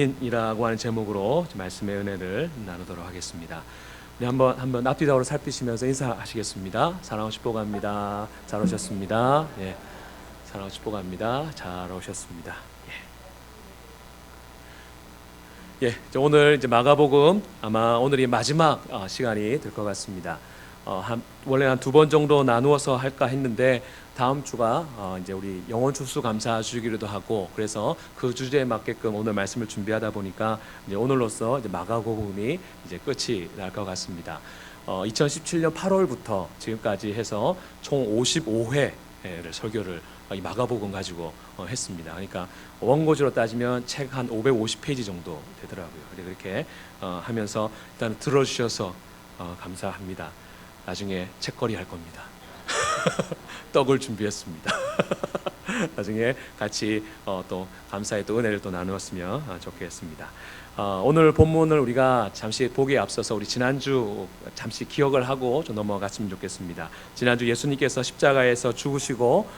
이라고 하는 제목으로 말씀의 은혜를 나누도록 하겠습니다. 우리 한번 앞뒤적으로 살피시면서 인사하시겠습니다. 사랑하고 축복합니다. 잘 오셨습니다. 예, 사랑하고 축복합니다. 잘 오셨습니다. 예, 오늘 이제 마가복음 아마 오늘이 마지막 시간이 될 것 같습니다. 원래 한 두 번 정도 나누어서 할까 했는데 다음 주가 이제 우리 영원 추수 감사 주기로도 하고, 그래서 그 주제에 맞게끔 오늘 말씀을 준비하다 보니까 이제 오늘로써 이제 마가복음이 이제 끝이 날 것 같습니다. 2017년 8월부터 지금까지 해서 총 55회를 설교를 이 마가복음 가지고 했습니다. 그러니까 원고지로 따지면 책 한 550페이지 정도 되더라고요. 그렇게 하면서 일단 들어주셔서 감사합니다. 나중에 책거리 할 겁니다. 떡을 준비했습니다. 나중에 같이 또 감사의 또 은혜를 또 나누었으면 좋겠습니다. 오늘 본문을 우리가 잠시 보기에 앞서서 우리 지난주 잠시 기억을 하고 좀 넘어갔으면 좋겠습니다. 지난주 예수님께서 십자가에서 죽으시고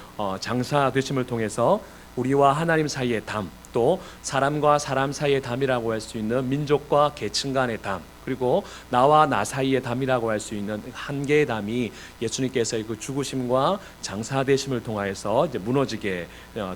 장사 되심을 통해서 우리와 하나님 사이의 담, 또 사람과 사람 사이의 담이라고 할 수 있는 민족과 계층 간의 담, 그리고 나와 나 사이의 담이라고 할 수 있는 한 개의 담이 예수님께서의 그 죽으심과 장사되심을 통하여서 이제 무너지게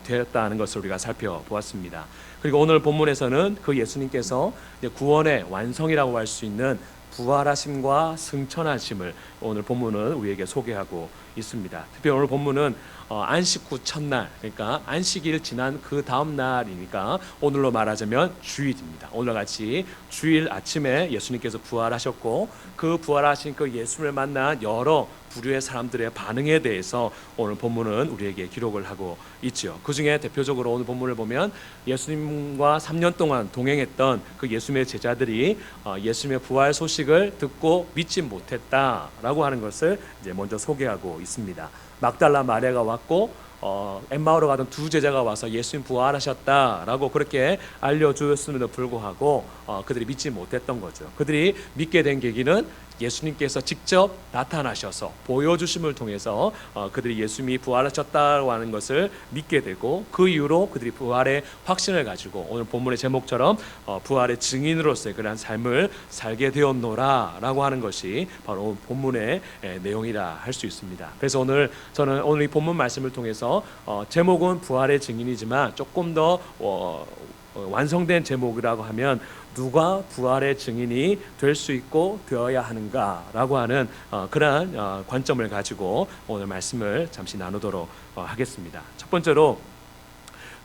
되었다는 것을 우리가 살펴보았습니다. 그리고 오늘 본문에서는 그 예수님께서 이제 구원의 완성이라고 할 수 있는 부활하심과 승천하심을 오늘 본문은 우리에게 소개하고 있습니다. 특별히 오늘 본문은 안식 후 첫날, 그러니까 안식일 지난 그 다음 날이니까 오늘로 말하자면 주일입니다. 오늘 같이 주일 아침에 예수님께서 부활하셨고, 그 부활하신 그 예수님을 만난 여러 부류의 사람들의 반응에 대해서 오늘 본문은 우리에게 기록을 하고 있죠. 그 중에 대표적으로 오늘 본문을 보면 예수님과 3년 동안 동행했던 그 예수님의 제자들이 예수님의 부활 소식을 듣고 믿지 못했다라고 하는 것을 이제 먼저 소개하고 있습니다. 막달라 마리아가 왔고 엠마오로 가던 두 제자가 와서 예수님 부활하셨다라고 그렇게 알려주었음에도 불구하고 그들이 믿지 못했던 거죠. 그들이 믿게 된 계기는 예수님께서 직접 나타나셔서 보여주심을 통해서 그들이 예수님이 부활하셨다고 하는 것을 믿게 되고, 그 이후로 그들이 부활의 확신을 가지고 오늘 본문의 제목처럼 부활의 증인으로서의 그러한 삶을 살게 되었노라 라고 하는 것이 바로 본문의 내용이라 할 수 있습니다. 그래서 저는 오늘 이 본문 말씀을 통해서 제목은 부활의 증인이지만 조금 더 완성된 제목이라고 하면 누가 부활의 증인이 될 수 있고 되어야 하는가라고 하는 그러한 관점을 가지고 오늘 말씀을 잠시 나누도록 하겠습니다. 첫 번째로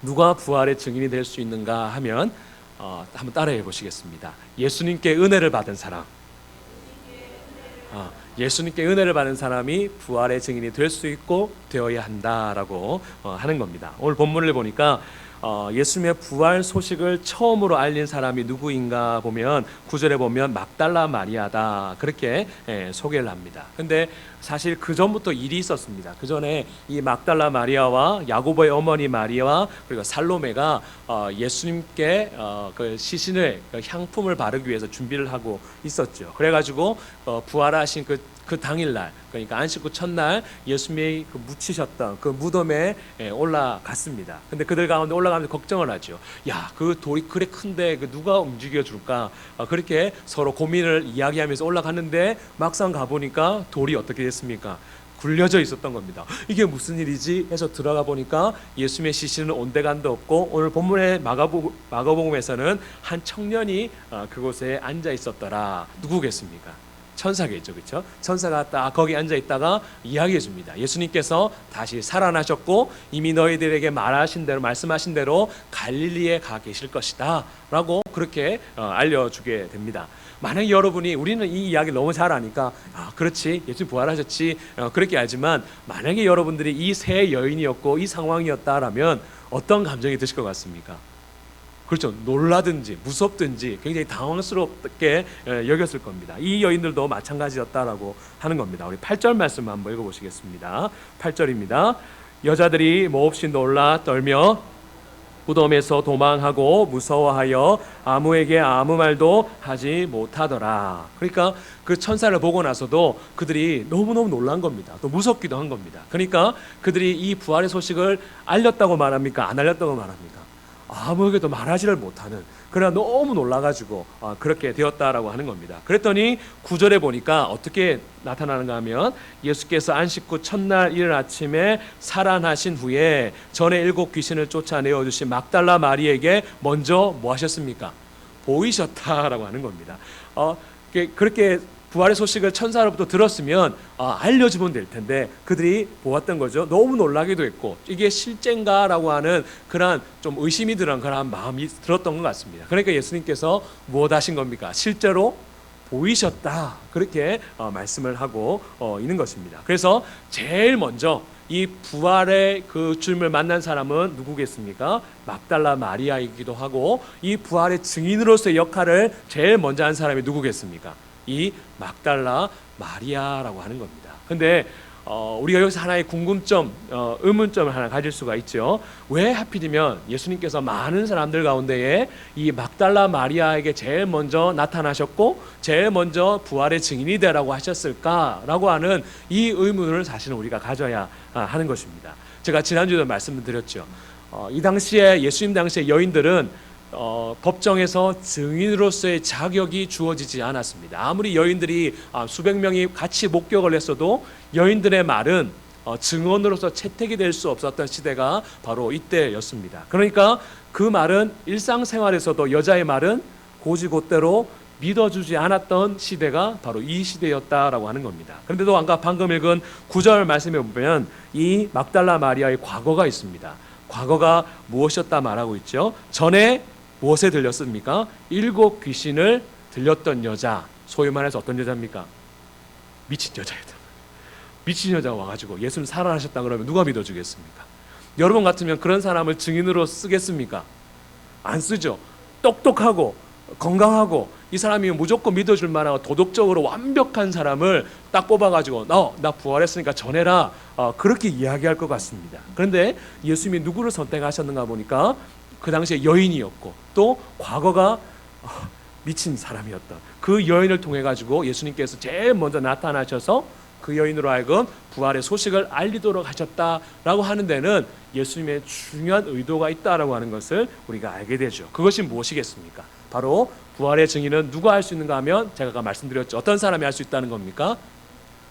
누가 부활의 증인이 될 수 있는가 하면 한번 따라해 보시겠습니다. 예수님께 은혜를 받은 사람, 예수님께 은혜를 받은 사람이 부활의 증인이 될 수 있고 되어야 한다라고 하는 겁니다. 오늘 본문을 보니까 예수님의 부활 소식을 처음으로 알린 사람이 누구인가 보면 9절에 보면 막달라 마리아다, 그렇게 소개를 합니다. 근데 사실 그 전부터 일이 있었습니다. 그 전에 이 막달라 마리아와 야고보의 어머니 마리아와 그리고 살로메가 예수님께 그 시신을, 그 향품을 바르기 위해서 준비를 하고 있었죠. 그래가지고 부활하신 그 당일날, 그러니까 안식 후 첫날 예수님이 그 묻히셨던 그 무덤에 올라갔습니다. 근데 그들 가운데 올라가면서 걱정을 하죠. 야, 그 돌이 그래 큰데 누가 움직여 줄까? 그렇게 서로 고민을 이야기하면서 올라갔는데 막상 가보니까 돌이 어떻게 됐습니까? 굴려져 있었던 겁니다. 이게 무슨 일이지 해서 들어가 보니까 예수님의 시신은 온데간도 없고, 오늘 본문의 마가복음에서는 한 청년이 그곳에 앉아 있었더라. 누구겠습니까? 천사겠죠, 그렇죠? 천사가 딱 거기 앉아 있다가 이야기해 줍니다. 예수님께서 다시 살아나셨고 이미 너희들에게 말씀하신 대로 갈릴리에 가 계실 것이다라고 그렇게 알려주게 됩니다. 만약에 여러분이, 우리는 이 이야기를 너무 잘 아니까 그렇지, 예수님 부활하셨지, 그렇게 알지만 만약에 여러분들이 이 세 여인이었고 이 상황이었다라면 어떤 감정이 드실 것 같습니까? 그렇죠. 놀라든지 무섭든지 굉장히 당황스럽게 여겼을 겁니다. 이 여인들도 마찬가지였다라고 하는 겁니다. 우리 8절 말씀 한번 읽어보시겠습니다. 8절입니다. 여자들이 몹시 놀라 떨며 무덤에서 도망하고 무서워하여 아무에게 아무 말도 하지 못하더라. 그러니까 그 천사를 보고 나서도 그들이 너무너무 놀란 겁니다. 또 무섭기도 한 겁니다. 그러니까 그들이 이 부활의 소식을 알렸다고 말합니까? 안 알렸다고 말합니까? 아무에게도 말하지를 못하는, 그러나 너무 놀라가지고 그렇게 되었다라고 하는 겁니다. 그랬더니 9절에 보니까 어떻게 나타나는가 하면, 예수께서 안식 후 첫날 이른 아침에 살아나신 후에 전에 7 귀신을 쫓아내어 주신 막달라 마리에게 먼저 뭐 하셨습니까? 보이셨다라고 하는 겁니다. 그렇게 부활의 소식을 천사로부터 들었으면 알려주면 될 텐데 그들이 보았던 거죠. 너무 놀라기도 했고, 이게 실제인가라고 하는 그런 좀 의심이 들은 그런 마음이 들었던 것 같습니다. 그러니까 예수님께서 무엇 하신 겁니까? 실제로 보이셨다, 그렇게 말씀을 하고 있는 것입니다. 그래서 제일 먼저 이 부활의 그 주님을 만난 사람은 누구겠습니까? 막달라 마리아이기도 하고, 이 부활의 증인으로서의 역할을 제일 먼저 한 사람이 누구겠습니까? 이 막달라 마리아라고 하는 겁니다. 근데 우리가 여기서 하나의 궁금점, 의문점을 하나 가질 수가 있죠. 왜 하필이면 예수님께서 많은 사람들 가운데에 이 막달라 마리아에게 제일 먼저 나타나셨고 제일 먼저 부활의 증인이 되라고 하셨을까라고 하는 이 의문을 사실은 우리가 가져야 하는 것입니다. 제가 지난주에도 말씀드렸죠. 이 당시에, 예수님 당시에 여인들은 법정에서 증인으로서의 자격이 주어지지 않았습니다. 아무리 여인들이 수백 명이 같이 목격을 했어도 여인들의 말은 증언으로서 채택이 될 수 없었던 시대가 바로 이때였습니다. 그러니까 그 말은 일상생활에서도 여자의 말은 곧이곧대로 믿어주지 않았던 시대가 바로 이 시대였다라고 하는 겁니다. 그런데도 아까 방금 읽은 9절 말씀에 보면 이 막달라 마리아의 과거가 있습니다. 과거가 무엇이었다 말하고 있죠. 전에 무엇에 들렸습니까? 7 귀신을 들렸던 여자, 소위 말해서 어떤 여자입니까? 미친 여자였다. 미친 여자가 와가지고 예수님 살아나셨다 그러면 누가 믿어주겠습니까? 여러분 같으면 그런 사람을 증인으로 쓰겠습니까? 안 쓰죠. 똑똑하고 건강하고 이 사람이 무조건 믿어줄 만하고 도덕적으로 완벽한 사람을 딱 뽑아가지고 나 부활했으니까 전해라, 그렇게 이야기할 것 같습니다. 그런데 예수님이 누구를 선택하셨는가 보니까 그 당시에 여인이었고 또 과거가 미친 사람이었던 그 여인을 통해 가지고 예수님께서 제일 먼저 나타나셔서 그 여인으로 하여금 부활의 소식을 알리도록 하셨다라고 하는 데는 예수님의 중요한 의도가 있다라고 하는 것을 우리가 알게 되죠. 그것이 무엇이겠습니까? 바로 부활의 증인은 누가 할 수 있는가 하면 제가 아까 말씀드렸죠. 어떤 사람이 할 수 있다는 겁니까?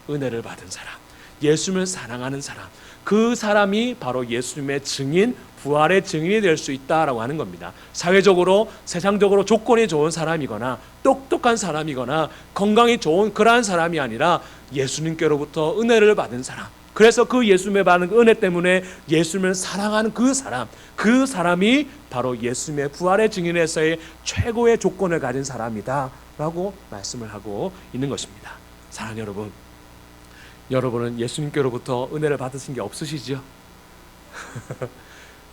은혜를 받은 사람, 예수님을 사랑하는 사람, 그 사람이 바로 예수님의 증인, 부활의 증인이 될 수 있다라고 하는 겁니다. 사회적으로, 세상적으로 조건이 좋은 사람이거나 똑똑한 사람이거나 건강이 좋은 그러한 사람이 아니라 예수님께로부터 은혜를 받은 사람, 그래서 그 예수님의 받은 은혜 때문에 예수님을 사랑하는 그 사람이 바로 예수님의 부활의 증인에서의 최고의 조건을 가진 사람이다 라고 말씀을 하고 있는 것입니다. 사랑하는 여러분, 여러분은 예수님께로부터 은혜를 받으신 게 없으시죠?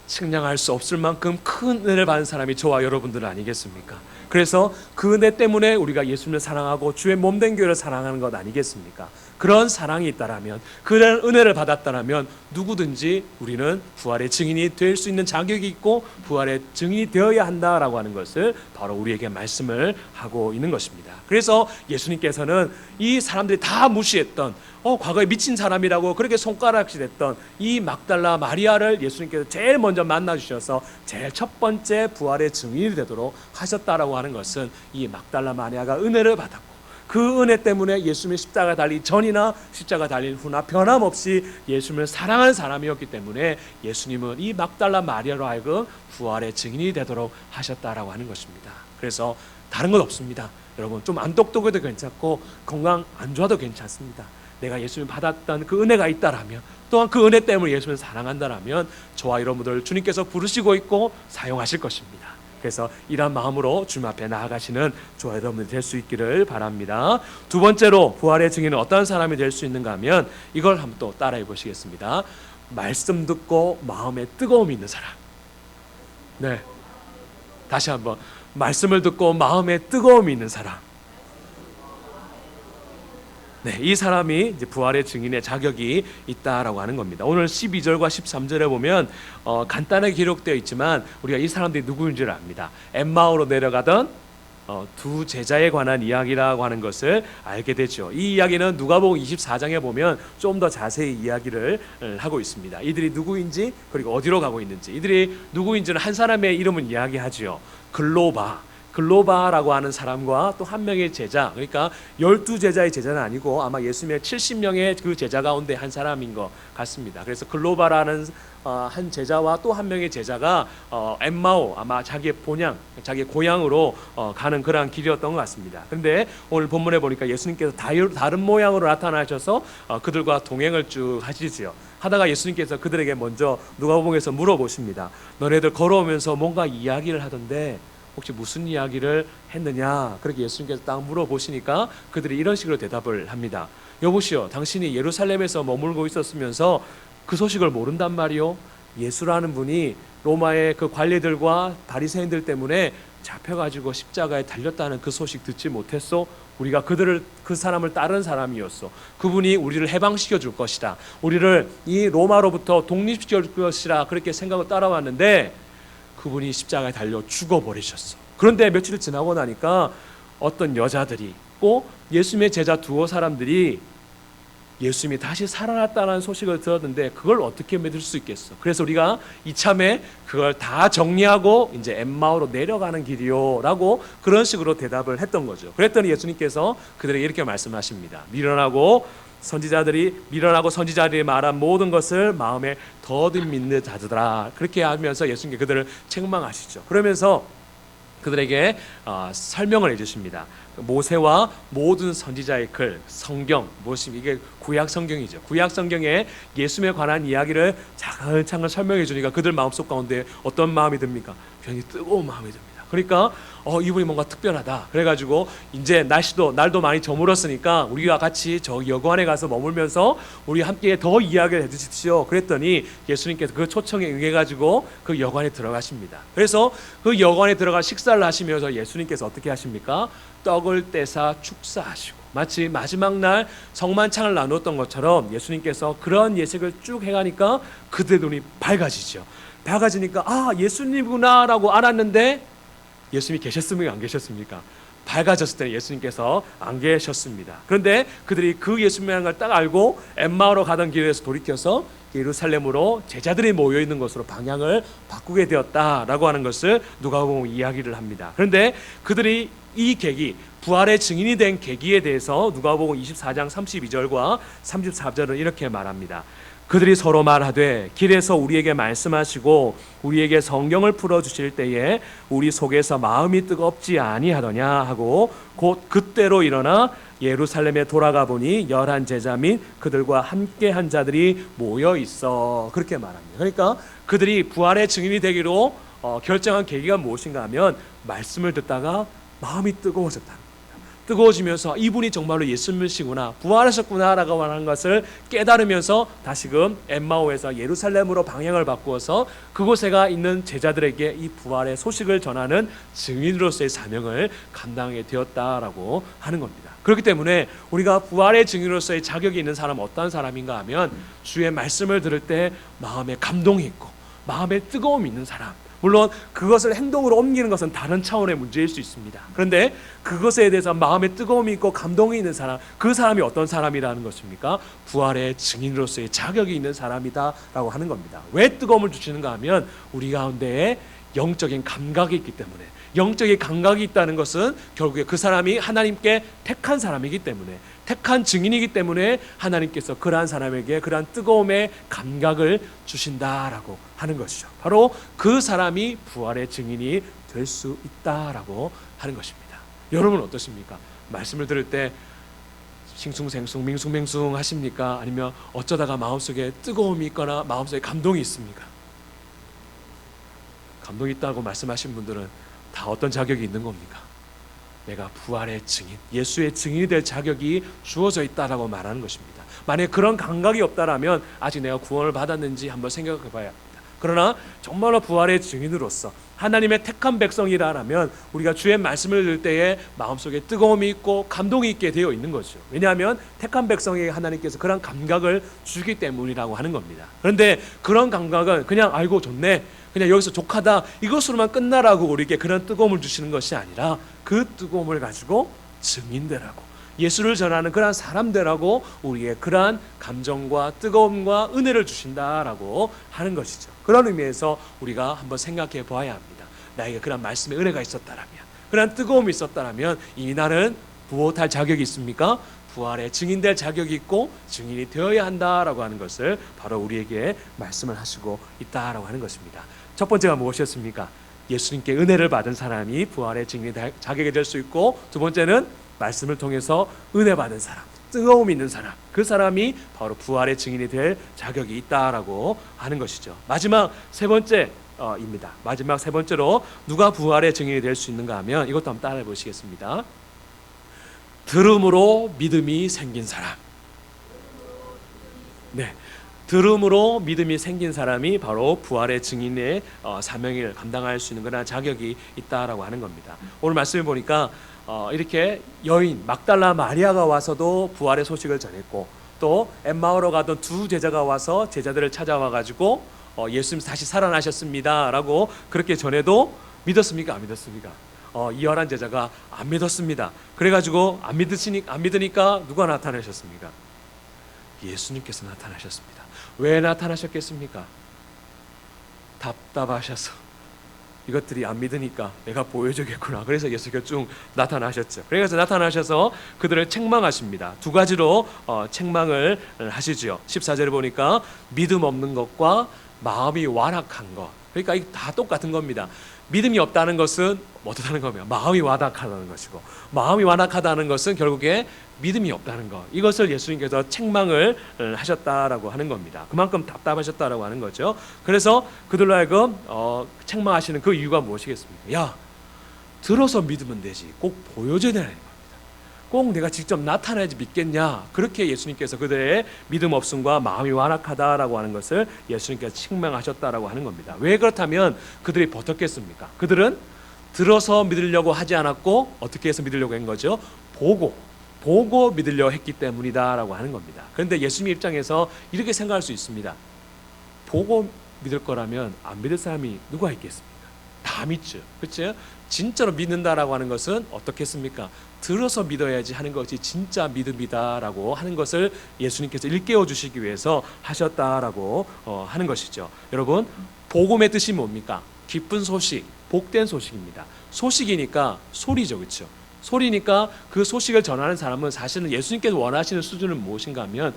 측량할 수 없을 만큼 큰 은혜를 받은 사람이 저와 여러분들 아니겠습니까? 그래서 그 은혜 때문에 우리가 예수님을 사랑하고 주의 몸된 교회를 사랑하는 것 아니겠습니까? 그런 사랑이 있다라면, 그런 은혜를 받았다라면 누구든지 우리는 부활의 증인이 될 수 있는 자격이 있고 부활의 증인이 되어야 한다라고 하는 것을 바로 우리에게 말씀을 하고 있는 것입니다. 그래서 예수님께서는 이 사람들이 다 무시했던 과거에 미친 사람이라고 그렇게 손가락질했던 이 막달라 마리아를 예수님께서 제일 먼저 만나주셔서 제일 첫 번째 부활의 증인이 되도록 하셨다라고 하는 것은 이 막달라 마리아가 은혜를 받았고 그 은혜 때문에 예수님의 십자가 달린 전이나 십자가 달린 후나 변함없이 예수님을 사랑하는 사람이었기 때문에 예수님은 이 막달라 마리아로 하여금 부활의 증인이 되도록 하셨다라고 하는 것입니다. 그래서 다른 건 없습니다. 여러분, 좀 안 똑똑해도 괜찮고 건강 안 좋아도 괜찮습니다. 내가 예수님 받았던 그 은혜가 있다라면, 또한 그 은혜 때문에 예수님을 사랑한다라면 저와 여러분들 주님께서 부르시고 있고 사용하실 것입니다. 그래서 이런 마음으로 주님 앞에 나아가시는 저와 여러분들이 될 수 있기를 바랍니다. 두 번째로 부활의 증인은 어떤 사람이 될 수 있는가 하면 이걸 한번 또 따라해 보시겠습니다. 말씀 듣고 마음에 뜨거움이 있는 사람. 네, 다시 한번, 말씀을 듣고 마음에 뜨거움이 있는 사람. 네, 이 사람이 이제 부활의 증인의 자격이 있다라고 하는 겁니다. 오늘 12절과 13절에 보면 간단하게 기록되어 있지만 우리가 이 사람들이 누구인지를 압니다. 엠마오로 내려가던 두 제자에 관한 이야기라고 하는 것을 알게 되죠. 이 이야기는 누가복음 24장에 보면 좀 더 자세히 이야기를 하고 있습니다. 이들이 누구인지 그리고 어디로 가고 있는지, 이들이 누구인지는 한 사람의 이름을 이야기하지요. 글로바라고 하는 사람과 또 한 명의 제자, 그러니까 12제자의 제자는 아니고 아마 예수님의 70명의 그 제자 가운데 한 사람인 것 같습니다. 그래서 글로바라는 한 제자와 또 한 명의 제자가 엠마오, 아마 자기의 자기의 고향으로 가는 그러한 길이었던 것 같습니다. 그런데 오늘 본문에 보니까 예수님께서 다른 모양으로 나타나셔서 그들과 동행을 쭉 하시지요. 하다가 예수님께서 그들에게 먼저 누가복음에서 물어보십니다. 너네들 걸어오면서 뭔가 이야기를 하던데 혹시 무슨 이야기를 했느냐? 그렇게 예수님께서 딱 물어보시니까 그들이 이런 식으로 대답을 합니다. 여보시오, 당신이 예루살렘에서 머물고 있었으면서 그 소식을 모른단 말이오? 예수라는 분이 로마의 그 관리들과 바리새인들 때문에 잡혀가지고 십자가에 달렸다는 그 소식 듣지 못했소? 우리가 그 사람을 따른 사람이었어. 그분이 우리를 해방시켜 줄 것이다. 우리를 이 로마로부터 독립시켜 줄 것이라 그렇게 생각을 따라왔는데 그분이 십자가에 달려 죽어버리셨어. 그런데 며칠 지나고 나니까 어떤 여자들이 꼭 예수님의 제자 두어 사람들이 예수님이 다시 살아났다는 소식을 들었는데 그걸 어떻게 믿을 수 있겠어. 그래서 우리가 이참에 그걸 다 정리하고 이제 엠마오로 내려가는 길이요 라고 그런 식으로 대답을 했던 거죠. 그랬더니 예수님께서 그들에게 이렇게 말씀하십니다. 밀어나고 선지자들이 말한 모든 것을 마음에 더듬 믿는 자들아. 그렇게 하면서 예수님께 그들을 책망하시죠. 그러면서 그들에게 설명을 해주십니다. 모세와 모든 선지자의 글, 성경, 이게 구약 성경이죠. 구약 성경에 예수님에 관한 이야기를 차근차근 설명해 주니까 그들 마음속 가운데 어떤 마음이 듭니까? 괜히 뜨거운 마음이 듭니다. 그러니까 이분이 뭔가 특별하다. 그래가지고 이제 날도 많이 저물었으니까 우리와 같이 저 여관에 가서 머물면서 우리 함께 더 이야기를 해주십시오. 그랬더니 예수님께서 그 초청에 응해가지고 그 여관에 들어가십니다. 그래서 그 여관에 들어가 식사를 하시면서 예수님께서 어떻게 하십니까? 떡을 떼사 축사하시고 마치 마지막 날 성만찬을 나누었던 것처럼 예수님께서 그런 예식을 쭉 해가니까 그들 눈이 밝아지죠. 밝아지니까 예수님이구나 라고 알았는데 예수님이 계셨습니까? 안 계셨습니까? 밝아졌을 때 예수님께서 안 계셨습니다. 그런데 그들이 그 예수님이라는 걸 딱 알고 엠마오로 가던 길에서 돌이켜서 예루살렘으로 제자들이 모여 있는 것으로 방향을 바꾸게 되었다라고 하는 것을 누가복음 이야기를 합니다. 그런데 그들이 이 계기, 부활의 증인이 된 계기에 대해서 누가복음 24장 32절과 34절은 이렇게 말합니다. 그들이 서로 말하되 길에서 우리에게 말씀하시고 우리에게 성경을 풀어주실 때에 우리 속에서 마음이 뜨겁지 아니하더냐 하고 곧 그때로 일어나 예루살렘에 돌아가 보니 11 제자 및 그들과 함께 한 자들이 모여 있어. 그렇게 말합니다. 그러니까 그들이 부활의 증인이 되기로 결정한 계기가 무엇인가 하면 말씀을 듣다가 마음이 뜨거워졌다. 뜨거워지면서 이분이 정말로 예수님이시구나, 부활하셨구나 라고 하는 것을 깨달으면서 다시금 엠마오에서 예루살렘으로 방향을 바꾸어서 그곳에가 있는 제자들에게 이 부활의 소식을 전하는 증인으로서의 사명을 감당하게 되었다라고 하는 겁니다. 그렇기 때문에 우리가 부활의 증인으로서의 자격이 있는 사람은 어떤 사람인가 하면 주의 말씀을 들을 때 마음에 감동이 있고 마음에 뜨거움이 있는 사람, 물론 그것을 행동으로 옮기는 것은 다른 차원의 문제일 수 있습니다. 그런데 그것에 대해서 마음에 뜨거움이 있고 감동이 있는 사람, 그 사람이 어떤 사람이라는 것입니까? 부활의 증인으로서의 자격이 있는 사람이다라고 하는 겁니다. 왜 뜨거움을 주시는가 하면 우리 가운데에 영적인 감각이 있기 때문에, 영적인 감각이 있다는 것은 결국에 그 사람이 하나님께 택한 사람이기 때문에, 택한 증인이기 때문에 하나님께서 그러한 사람에게 그러한 뜨거움의 감각을 주신다라고 하는 것이죠. 바로 그 사람이 부활의 증인이 될 수 있다라고 하는 것입니다. 여러분 어떠십니까? 말씀을 들을 때 싱숭생숭 밍숭맹숭 하십니까? 아니면 어쩌다가 마음속에 뜨거움이 있거나 마음속에 감동이 있습니까? 감동이 있다고 말씀하신 분들은 다 어떤 자격이 있는 겁니까? 내가 부활의 증인, 예수의 증인이 될 자격이 주어져 있다라고 말하는 것입니다. 만약 그런 감각이 없다라면 아직 내가 구원을 받았는지 한번 생각해 봐야 합니다. 그러나 정말로 부활의 증인으로서 하나님의 택한 백성이라면 우리가 주의 말씀을 들을 때에 마음속에 뜨거움이 있고 감동이 있게 되어 있는 거죠. 왜냐하면 택한 백성에게 하나님께서 그런 감각을 주기 때문이라고 하는 겁니다. 그런데 그런 감각은 그냥 알고 좋네, 그냥 여기서 족하다, 이것으로만 끝나라고 우리에게 그런 뜨거움을 주시는 것이 아니라 그 뜨거움을 가지고 증인되라고, 예수를 전하는 그러한 사람들하고 우리의 그러한 감정과 뜨거움과 은혜를 주신다라고 하는 것이죠. 그런 의미에서 우리가 한번 생각해 보아야 합니다. 나에게 그런 말씀의 은혜가 있었다라면, 그러한 뜨거움이 있었다라면 이 나는 부활할 자격이 있습니까? 부활의 증인될 자격이 있고 증인이 되어야 한다라고 하는 것을 바로 우리에게 말씀을 하시고 있다라고 하는 것입니다. 첫 번째가 무엇이었습니까? 예수님께 은혜를 받은 사람이 부활의 증인이 자격이 될 수 있고, 두 번째는 말씀을 통해서 은혜 받은 사람, 뜨거움 있는 사람, 그 사람이 바로 부활의 증인이 될 자격이 있다라고 하는 것이죠. 마지막 세 번째입니다. 마지막 세 번째로 누가 부활의 증인이 될 수 있는가 하면 이것도 한번 따라해 보시겠습니다. 들음으로 믿음이 생긴 사람. 네, 들음으로 믿음이 생긴 사람이 바로 부활의 증인의 사명을 감당할 수 있는 그런 자격이 있다라고 하는 겁니다. 오늘 말씀을 보니까 이렇게 여인 막달라 마리아가 와서도 부활의 소식을 전했고, 또 엠마오로 가던 두 제자가 와서 제자들을 찾아와 가지고 예수님 다시 살아나셨습니다 라고 그렇게 전해도 믿었습니까? 안 믿었습니까? 이 11 제자가 안 믿었습니다. 그래가지고 안 믿으니까 누가 나타나셨습니까? 예수님께서 나타나셨습니다. 왜 나타나셨겠습니까? 답답하셔서, 이것들이 안 믿으니까 내가 보여주겠구나. 그래서 예수께서 쭉 나타나셨죠. 그래서 나타나셔서 그들을 책망하십니다. 두 가지로 책망을 하시죠. 14절에 보니까 믿음 없는 것과 마음이 완악한 것. 그러니까 이게 다 똑같은 겁니다. 믿음이 없다는 것은 어떻다는 거며, 마음이 완악하다는 것이고, 마음이 완악하다는 것은 결국에 믿음이 없다는 것, 이것을 예수님께서 책망을 하셨다라고 하는 겁니다. 그만큼 답답하셨다라고 하는 거죠. 그래서 그들로 하여금 책망하시는 그 이유가 무엇이겠습니까? 야, 들어서 믿으면 되지, 꼭 보여줘야 되는 겁니다. 꼭 내가 직접 나타나야지 믿겠냐, 그렇게 예수님께서 그들의 믿음 없음과 마음이 완악하다라고 하는 것을 예수님께서 책망하셨다라고 하는 겁니다. 왜 그렇다면 그들이 버텼겠습니까? 그들은 들어서 믿으려고 하지 않았고 어떻게 해서 믿으려고 한 거죠? 보고 믿으려 했기 때문이다라고 하는 겁니다. 그런데 예수님 입장에서 이렇게 생각할 수 있습니다. 보고 믿을 거라면 안 믿을 사람이 누가 있겠습니까? 다 믿죠. 그렇죠? 진짜로 믿는다라고 하는 것은 어떻겠습니까? 들어서 믿어야지 하는 것이 진짜 믿음이다라고 하는 것을 예수님께서 일깨워 주시기 위해서 하셨다라고 하는 것이죠. 여러분, 복음의 뜻이 뭡니까? 기쁜 소식, 복된 소식입니다. 소식이니까 소리죠, 그렇죠? 소리니까 그 소식을 전하는 사람은 사실은 예수님께서 원하시는 수준은 무엇인가 하면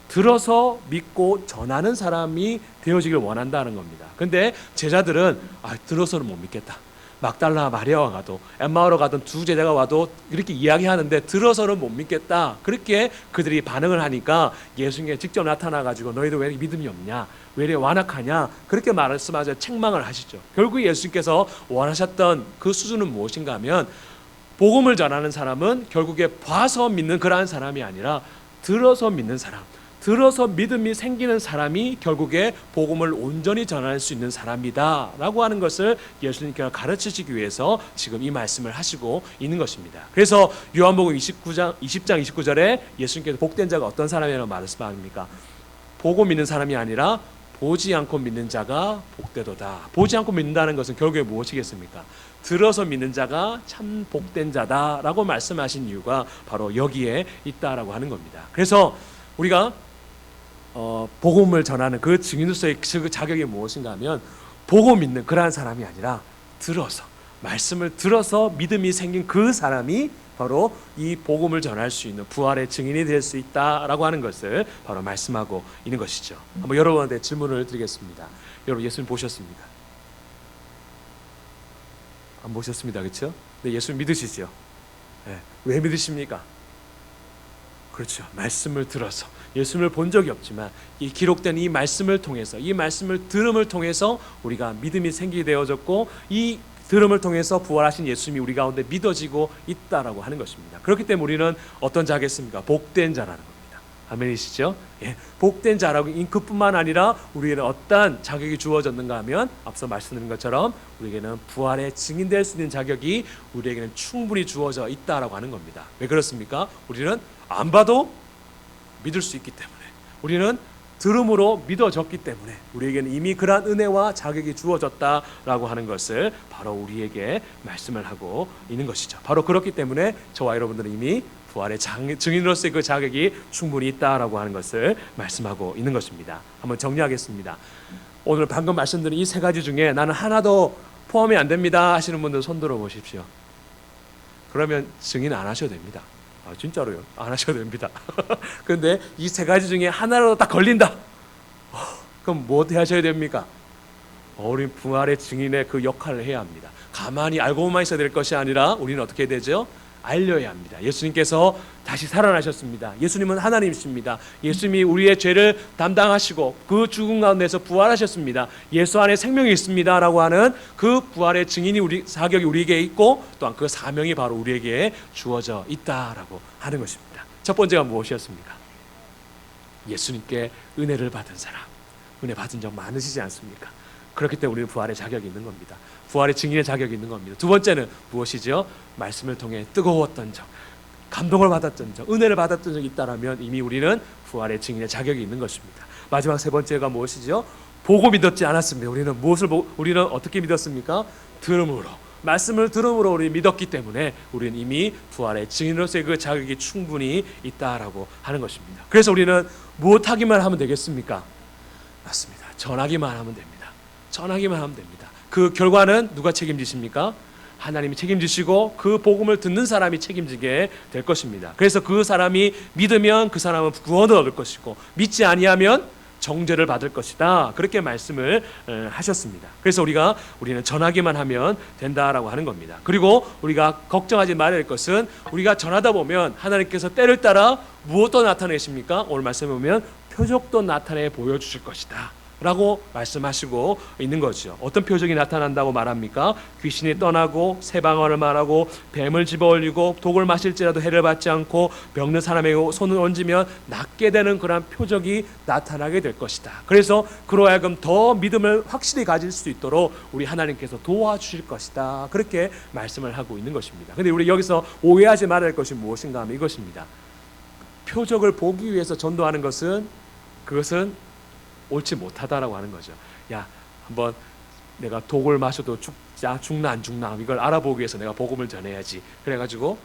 들어서 믿고 전하는 사람이 되어지길 원한다는 겁니다. 근데 제자들은 들어서는 못 믿겠다. 막달라 마리아와 가도 엠마오로 가던 두 제자가 와도 이렇게 이야기하는데 들어서는 못 믿겠다. 그렇게 그들이 반응을 하니까 예수님께 직접 나타나가지고 너희들 왜 믿음이 없냐, 왜 이렇게 완악하냐, 그렇게 말씀하셔 책망을 하시죠. 결국 예수님께서 원하셨던 그 수준은 무엇인가 하면 복음을 전하는 사람은 결국에 봐서 믿는 그러한 사람이 아니라 들어서 믿는 사람, 들어서 믿음이 생기는 사람이 결국에 복음을 온전히 전할 수 있는 사람이다 라고 하는 것을 예수님께서 가르치시기 위해서 지금 이 말씀을 하시고 있는 것입니다. 그래서 요한복음 20장 29절에 예수님께서 복된 자가 어떤 사람이라고 말씀하십니까? 보고 믿는 사람이 아니라 보지 않고 믿는 자가 복되도다. 보지 않고 믿는다는 것은 결국에 무엇이겠습니까? 들어서 믿는 자가 참 복된 자다라고 말씀하신 이유가 바로 여기에 있다라고 하는 겁니다. 그래서 우리가 복음을 전하는 그 증인으로서의 그 자격이 무엇인가 하면 보고 믿는 그러한 사람이 아니라 들어서, 말씀을 들어서 믿음이 생긴 그 사람이 바로 이 복음을 전할 수 있는 부활의 증인이 될 수 있다라고 하는 것을 바로 말씀하고 있는 것이죠. 한번 여러분한테 질문을 드리겠습니다. 여러분, 예수님 보셨습니까? 안 보셨습니다, 그렇죠? 네, 예수님 믿으시죠? 네. 왜 믿으십니까? 그렇죠. 말씀을 들어서, 예수님을 본 적이 없지만 이 기록된 이 말씀을 통해서, 이 말씀을 들음을 통해서 우리가 믿음이 생기게 되어졌고, 이 들음을 통해서 부활하신 예수님이 우리 가운데 믿어지고 있다라고 하는 것입니다. 그렇기 때문에 우리는 어떤 자겠습니까? 복된 자라는 겁니다. 아멘이시죠? 예, 복된 자라고 잉크뿐만 아니라 우리에게는 어떠한 자격이 주어졌는가 하면 앞서 말씀드린 것처럼 우리에게는 부활의 증인될 수 있는 자격이 우리에게는 충분히 주어져 있다라고 하는 겁니다. 왜 그렇습니까? 우리는 안 봐도 믿을 수 있기 때문에, 우리는 들음으로 믿어졌기 때문에 우리에게는 이미 그러한 은혜와 자격이 주어졌다라고 하는 것을 바로 우리에게 말씀을 하고 있는 것이죠. 바로 그렇기 때문에 저와 여러분들은 이미 부활의 증인으로서의 그 자격이 충분히 있다라고 하는 것을 말씀하고 있는 것입니다. 한번 정리하겠습니다. 오늘 방금 말씀드린 이 세 가지 중에 나는 하나도 포함이 안 됩니다 하시는 분들 손 들어 보십시오. 그러면 증인 안 하셔도 됩니다. 진짜로요. 안 하셔도 됩니다. 그런데 이 세 가지 중에 하나라도 딱 걸린다. 그럼 뭐 하셔야 됩니까? 우리 부활의 증인의 그 역할을 해야 합니다. 가만히 알고만 있어야 될 것이 아니라 우리는 어떻게 되죠? 알려야 합니다. 예수님께서 다시 살아나셨습니다. 예수님은 하나님이십니다. 예수님이 우리의 죄를 담당하시고 그 죽음 가운데서 부활하셨습니다. 예수 안에 생명이 있습니다 라고 하는 그 부활의 증인이 자격이 우리에게 있고 또한 그 사명이 바로 우리에게 주어져 있다라고 하는 것입니다. 첫 번째가 무엇이었습니까? 예수님께 은혜를 받은 사람, 은혜 받은 적 많으시지 않습니까? 그렇기 때문에 우리는 부활의 자격이 있는 겁니다. 부활의 증인의 자격이 있는 겁니다. 두 번째는 무엇이죠? 말씀을 통해 뜨거웠던 적, 감동을 받았던 적, 은혜를 받았던 적이 있다라면 이미 우리는 부활의 증인의 자격이 있는 것입니다. 마지막 세 번째가 무엇이죠? 보고 믿었지 않았습니다. 우리는 어떻게 믿었습니까? 들음으로, 말씀을 들음으로 우리 믿었기 때문에 우리는 이미 부활의 증인으로서의 그 자격이 충분히 있다라고 하는 것입니다. 그래서 우리는 무엇하기만 하면 되겠습니까? 맞습니다. 전하기만 하면 됩니다. 전하기만 하면 됩니다. 그 결과는 누가 책임지십니까? 하나님이 책임지시고 그 복음을 듣는 사람이 책임지게 될 것입니다. 그래서 그 사람이 믿으면 그 사람은 구원을 얻을 것이고 믿지 아니하면 정죄를 받을 것이다. 그렇게 말씀을 하셨습니다. 그래서 우리는 전하기만 하면 된다라고 하는 겁니다. 그리고 우리가 걱정하지 말아야 할 것은 우리가 전하다 보면 하나님께서 때를 따라 무엇도 나타내십니까? 오늘 말씀에 보면 표적도 나타내 보여주실 것이다 라고 말씀하시고 있는 거죠. 어떤 표적이 나타난다고 말합니까? 귀신이 떠나고 새방언을 말하고 뱀을 집어올리고 독을 마실지라도 해를 받지 않고 병든 사람에게 손을 얹으면 낫게 되는 그런 표적이 나타나게 될 것이다. 그래서 그로 하여금 더 믿음을 확실히 가질 수 있도록 우리 하나님께서 도와주실 것이다. 그렇게 말씀을 하고 있는 것입니다. 근데 우리 여기서 오해하지 말아야 할 것이 무엇인가 하면 이것입니다. 표적을 보기 위해서 전도하는 그것은 옳지 못하다라고 하는 거죠. 야, 한번 내가 독을 마셔도 죽나 안 죽나 이걸 알아보기 위해서 내가 복음을 전해야지. 그래가지고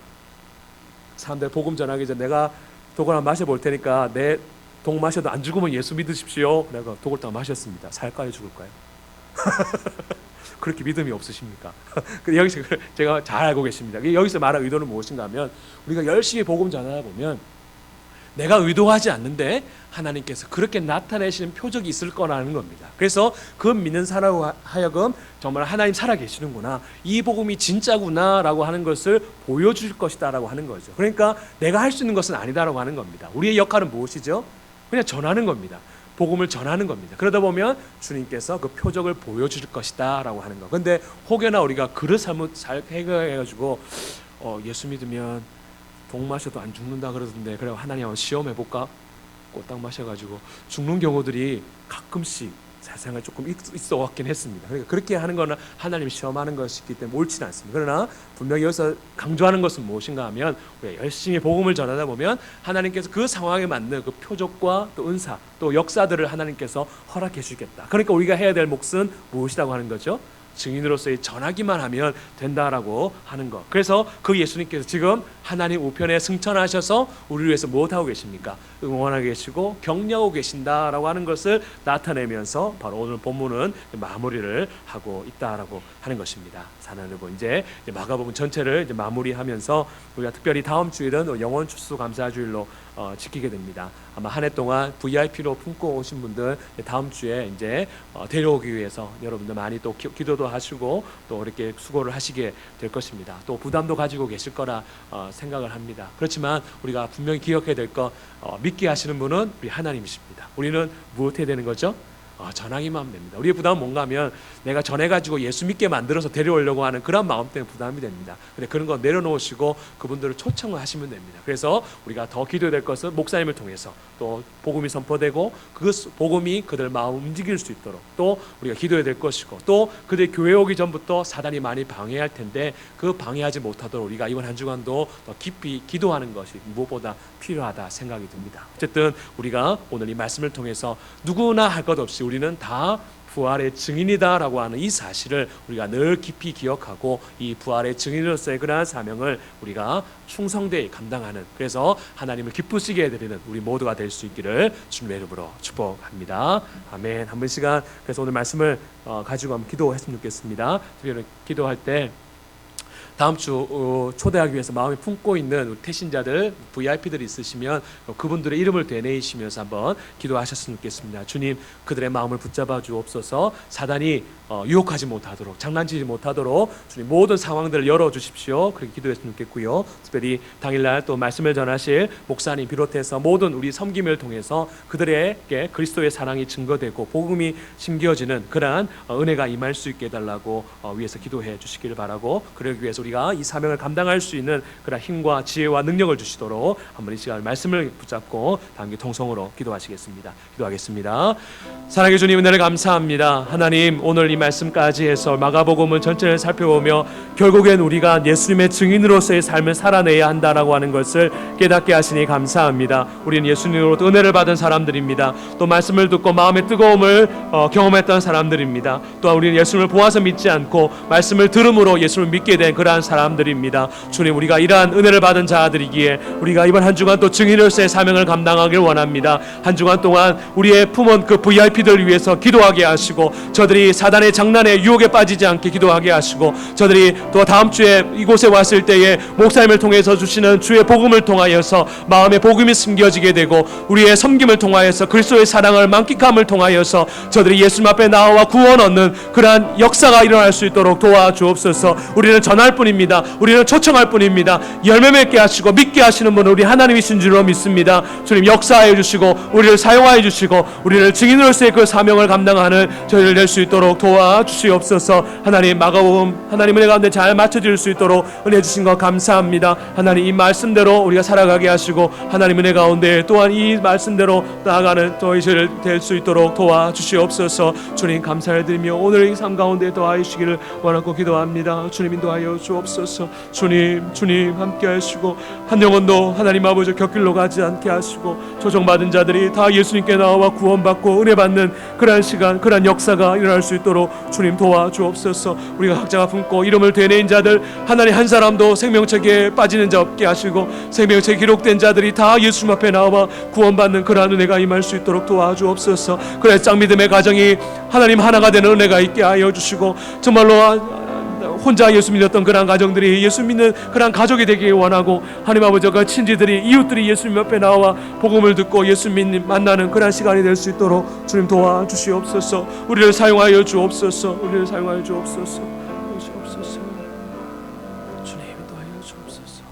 사람들 복음 전하기 전에 내가 독을 한번 마셔볼 테니까 내 독 마셔도 안 죽으면 예수 믿으십시오. 내가 독을 다 마셨습니다. 살까요, 죽을까요? 그렇게 믿음이 없으십니까? 여기서 제가 잘 알고 계십니다. 여기서 말할 의도는 무엇인가 하면 우리가 열심히 복음 전하다 보면 내가 의도하지 않는데 하나님께서 그렇게 나타내시는 표적이 있을 거라는 겁니다. 그래서 그 믿는 사람으로 하여금 정말 하나님 살아계시는구나, 이 복음이 진짜구나 라고 하는 것을 보여줄 것이다 라고 하는 거죠. 그러니까 내가 할 수 있는 것은 아니다라고 하는 겁니다. 우리의 역할은 무엇이죠? 그냥 전하는 겁니다. 복음을 전하는 겁니다. 그러다 보면 주님께서 그 표적을 보여줄 것이다 라고 하는 거. 근데 혹여나 우리가 그릇 잘 해가지고 예수 믿으면 독 마셔도 안 죽는다 그러던데 그래 하나님 한번 시험해볼까? 꼬딱 마셔가지고 죽는 경우들이 가끔씩 세상에 조금 있어 왔긴 했습니다. 그러니까 그렇게 하는 거는 하나님 시험하는 것이기 때문에 옳지는 않습니다. 그러나 분명히 여기서 강조하는 것은 무엇인가 하면 우리가 열심히 복음을 전하다 보면 하나님께서 그 상황에 맞는 그 표적과 또 은사 또 역사들을 하나님께서 허락해 주겠다. 그러니까 우리가 해야 될 몫은 무엇이라고 하는 거죠? 증인으로서의 전하기만 하면 된다라고 하는 것. 그래서 그 예수님께서 지금 하나님 우편에 승천하셔서 우리를 위해서 무엇하고 계십니까? 응원하고 계시고 격려하고 계신다라고 하는 것을 나타내면서 바로 오늘 본문은 마무리를 하고 있다라고 하는 것입니다. 사랑하는 여러분, 이제 마가복음 전체를 이제 마무리하면서 우리가 특별히 다음 주일은 영원 추수 감사 주일로 지키게 됩니다. 아마 한 해 동안 VIP로 품고 오신 분들 다음 주에 이제 데려오기 위해서 여러분들 많이 또 기도도 하시고 또 이렇게 수고를 하시게 될 것입니다. 또 부담도 가지고 계실 거라 생각을 합니다. 그렇지만 우리가 분명히 기억해야 될 것, 믿게 하시는 분은 우리 하나님이십니다. 우리는 무엇 해야 되는 거죠? 전하기만 하면 됩니다. 우리의 부담은 뭔가 하면 내가 전해가지고 예수 믿게 만들어서 데려오려고 하는 그런 마음 때문에 부담이 됩니다. 근데 그런 거 내려놓으시고 그분들을 초청을 하시면 됩니다. 그래서 우리가 더 기도해야 될 것은 목사님을 통해서 또 복음이 선포되고 그 복음이 그들 마음을 움직일 수 있도록 또 우리가 기도해야 될 것이고 또 그들 교회 오기 전부터 사단이 많이 방해할 텐데 그 방해하지 못하도록 우리가 이번 한 주간도 더 깊이 기도하는 것이 무엇보다 필요하다 생각이 듭니다. 어쨌든 우리가 오늘 이 말씀을 통해서 누구나 할 것 없이 우리는 다 부활의 증인이다라고 하는 이 사실을 우리가 늘 깊이 기억하고 이 부활의 증인으로서의 그러한 사명을 우리가 충성되이 감당하는, 그래서 하나님을 기쁘시게 해드리는 우리 모두가 될 수 있기를 주님의 이름으로 축복합니다. 아멘. 한 번 시간 그래서 오늘 말씀을 가지고 한번 기도했으면 좋겠습니다. 저희는 기도할 때 다음 주 초대하기 위해서 마음에 품고 있는 우리 태신자들 VIP들이 있으시면 그분들의 이름을 되뇌이시면서 한번 기도하셨으면 좋겠습니다. 주님, 그들의 마음을 붙잡아 주옵소서. 사단이 유혹하지 못하도록, 장난치지 못하도록 주님 모든 상황들을 열어주십시오. 그렇게 기도했으면 좋겠고요. 특별히 당일날 또 말씀을 전하실 목사님 비롯해서 모든 우리 섬김을 통해서 그들에게 그리스도의 사랑이 증거되고 복음이 심겨지는 그러한 은혜가 임할 수 있게 해달라고 위해서 기도해 주시기를 바라고, 그러기 위해서 우리가 이 사명을 감당할 수 있는 그런 힘과 지혜와 능력을 주시도록 한번 이 시간 말씀을 붙잡고 단기 통성으로 기도하시겠습니다. 기도하겠습니다. 사랑해 주님, 은혜를 감사합니다. 하나님, 오늘 이 말씀까지 해서 마가복음을 전체를 살펴보며 결국엔 우리가 예수님의 증인으로서의 삶을 살아내야 한다라고 하는 것을 깨닫게 하시니 감사합니다. 우리는 예수님으로 은혜를 받은 사람들입니다. 또 말씀을 듣고 마음의 뜨거움을 경험했던 사람들입니다. 또한 우리는 예수님을 보아서 믿지 않고 말씀을 들음으로 예수님을 믿게 된 그러한 사람들입니다. 주님, 우리가 이러한 은혜를 받은 자들이기에 우리가 이번 한 주간 또 증인으로서의 사명을 감당하길 원합니다. 한 주간 동안 우리의 품은 그 VIP들을 위해서 기도하게 하시고 저들이 사단의 장난에 유혹에 빠지지 않게 기도하게 하시고 저들이 또 다음 주에 이곳에 왔을 때에 목사님을 통해서 주시는 주의 복음을 통하여서 마음의 복음이 숨겨지게 되고 우리의 섬김을 통하여서 그리스도의 사랑을 만끽함을 통하여서 저들이 예수님 앞에 나와 구원 얻는 그러한 역사가 일어날 수 있도록 도와주옵소서. 우리는 전할 뿐입니다. 우리는 초청할 뿐입니다. 열매 맺게 하시고 믿게 하시는 분은 우리 하나님이신 줄로 믿습니다. 주님, 역사하여 주시고 우리를 사용하여 주시고 우리를 증인으로서의 그 사명을 감당하는 저희를 낼 수 있도록 도와주시옵소서. 하나님, 마가복음 하나님 은혜 가운데 잘 맞춰질 수 있도록 은혜 주신 것 감사합니다. 하나님, 이 말씀대로 우리가 살아가게 하시고 하나님 은혜 가운데 또한 이 말씀대로 나아가는 저희들 될 수 있도록 도와주시옵소서. 주님, 감사를 드리며 오늘 이 삶 가운데 도와주시기를 원하고 기도합니다. 주님, 인도하여 주옵소서. 주님 함께 하시고 한 영혼도 하나님 아버지 곁길로 가지 않게 하시고 조정받은 자들이 다 예수님께 나와 구원받고 은혜 받는 그러한 시간, 그러한 역사가 일어날 수 있도록 주님 도와주옵소서. 우리가 각자가 품고 이름을 되뇌인 자들 하나님 한 사람도 생명책에 빠지는 자 없게 하시고 생명책에 기록된 자들이 다 예수님 앞에 나와 구원받는 그러한 은혜가 임할 수 있도록 도와주옵소서. 그래 짱믿음의 가정이 하나님 하나가 되는 은혜가 있게 하여 주시고 정말로 혼자 예수 믿었던 그런 가정들이 예수 믿는 그런 가족이 되길 원하고 하나님 아버지가 친지들이 이웃들이 예수님 옆에 나와 복음을 듣고 예수 만나는 그런 시간이 될 수 있도록 주님 도와주시옵소서. 우리를 사용하여 주옵소서. 우리를 사용하여 주옵소서. 주님 인도하여 주옵소서.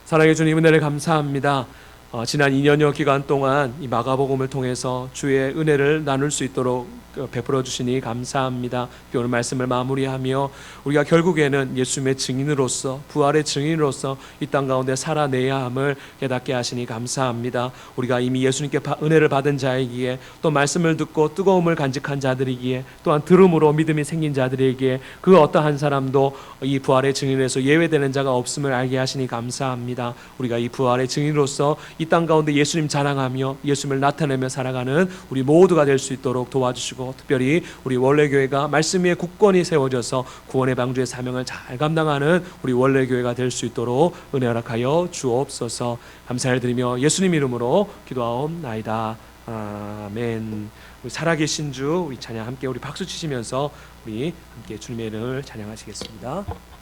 사랑해 주님, 은혜를 감사합니다. 지난 2년여 기간 동안 이 마가복음을 통해서 주의 은혜를 나눌 수 있도록 베풀어 주시니 감사합니다. 오늘 말씀을 마무리하며 우리가 결국에는 예수님의 증인으로서 부활의 증인으로서 이 땅 가운데 살아내야 함을 깨닫게 하시니 감사합니다. 우리가 이미 예수님께 은혜를 받은 자이기에 또 말씀을 듣고 뜨거움을 간직한 자들이기에 또한 들음으로 믿음이 생긴 자들에게 그 어떠한 사람도 이 부활의 증인에서 예외되는 자가 없음을 알게 하시니 감사합니다. 우리가 이 부활의 증인으로서 이 땅 가운데 예수님 자랑하며 예수님을 나타내며 살아가는 우리 모두가 될 수 있도록 도와주시고 특별히 우리 원래교회가 말씀 위에 굳건히 세워져서 구원의 방주의 사명을 잘 감당하는 우리 원래교회가 될 수 있도록 은혜 허락하여 주옵소서. 감사를 드리며 예수님 이름으로 기도하옵나이다. 아멘. 우리 살아계신 주 우리 찬양 함께 우리 박수 치시면서 우리 함께 주님의 이름을 찬양하시겠습니다.